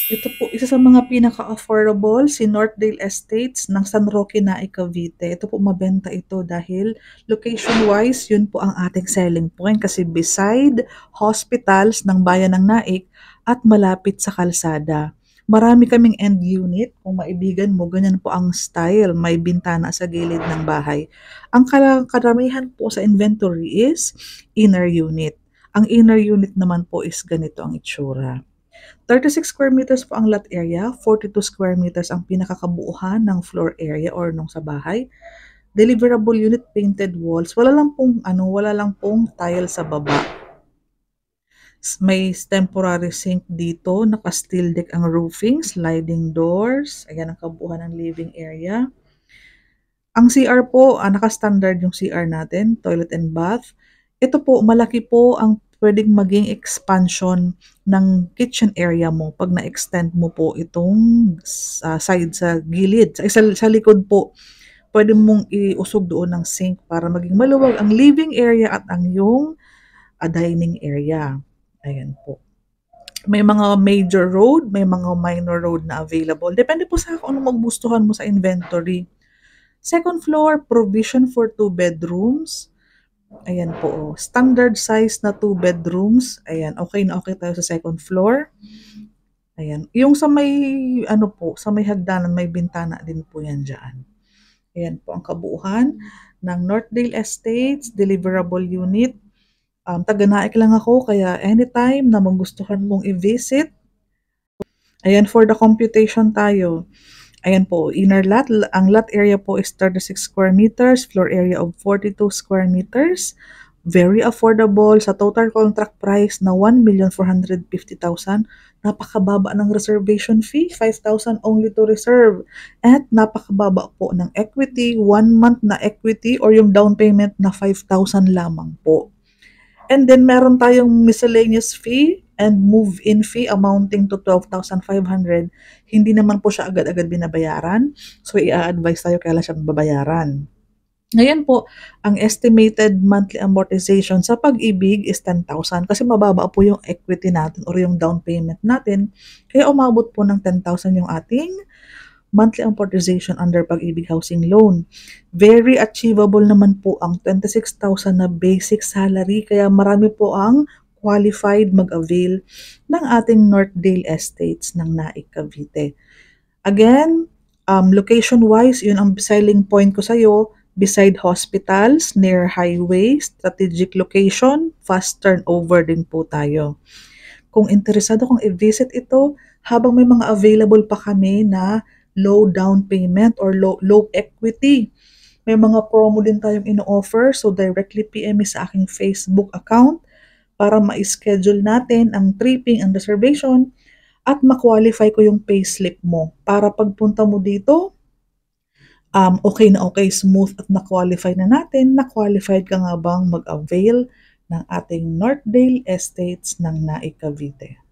Ito po, isa sa mga pinaka-affordable, si Northdale Estates ng San Roque, Naik, Cavite. Ito po, mabenta ito dahil location-wise, yun po ang ating selling point kasi beside hospitals ng bayan ng Naik at malapit sa kalsada. Marami kaming end unit. Kung maibigan mo, ganyan po ang style. May bintana sa gilid ng bahay. Ang karamihan po sa inventory is inner unit. Ang inner unit naman po is ganito ang itsura. 36 square meters po ang lot area, 42 square meters ang pinakakabuuhan ng floor area or nung sa bahay. Deliverable unit, painted walls. Wala lang pong tile sa baba. May temporary sink dito, naka-steel deck ang roofing, sliding doors. Ayan ang kabuuan ng living area. Ang CR po, naka-standard yung CR natin, toilet and bath. Ito po, malaki po ang pwedeng maging expansion ng kitchen area mo pag na-extend mo po itong side sa gilid. Sa likod po, pwede mong iusog doon ng sink para maging maluwag ang living area at ang yung dining area. Ayan po. May mga major road, may mga minor road na available. Depende po sa kung ano magustuhan mo sa inventory. Second floor, provision for 2 bedrooms. Ayan po, oh. Standard size na 2 bedrooms. Ayan, okay na okay tayo sa second floor. Ayan. Yung sa may, sa may hagdanan, may bintana din po yan dyan. Ayan po ang kabuuhan ng Northdale Estates, deliverable unit. Taga-Naik lang ako, kaya anytime na magustuhan mong i-visit, ayan, for the computation tayo. Ayan po, inner lot. Ang lot area po is 36 square meters, floor area of 42 square meters. Very affordable sa total contract price na 1,450,000. Napakababa ng reservation fee, 5,000 only to reserve. At napakababa po ng equity, 1 month na equity or yung down payment na 5,000 lamang po. And then meron tayong miscellaneous fee and move-in fee amounting to 12,500. Hindi naman po siya agad-agad binabayaran. So, i-advise tayo kailan siya babayaran. Ngayon po, ang estimated monthly amortization sa Pag-ibig is 10,000 kasi mababa po yung equity natin or yung down payment natin. Kaya umabot po ng 10,000 yung ating monthly amortization under Pag-ibig Housing Loan. Very achievable naman po ang 26,000 na basic salary kaya marami po ang qualified mag-avail ng ating Northdale Estates ng Naik, Cavite. Again, location-wise, yun ang selling point ko sa'yo, beside hospitals, near highway, strategic location, fast turnover din po tayo. Kung interesado kong i-visit ito, habang may mga available pa kami na low down payment or low equity. May mga promo din tayong ino-offer, so directly PM me sa aking Facebook account para ma-schedule natin ang tripping and reservation at ma-qualify ko yung payslip mo. Para pagpunta mo dito, okay na okay, smooth at na-qualify na natin. Na-qualified ka nga bang mag-avail ng ating Northdale Estates ng Naik, Cavite?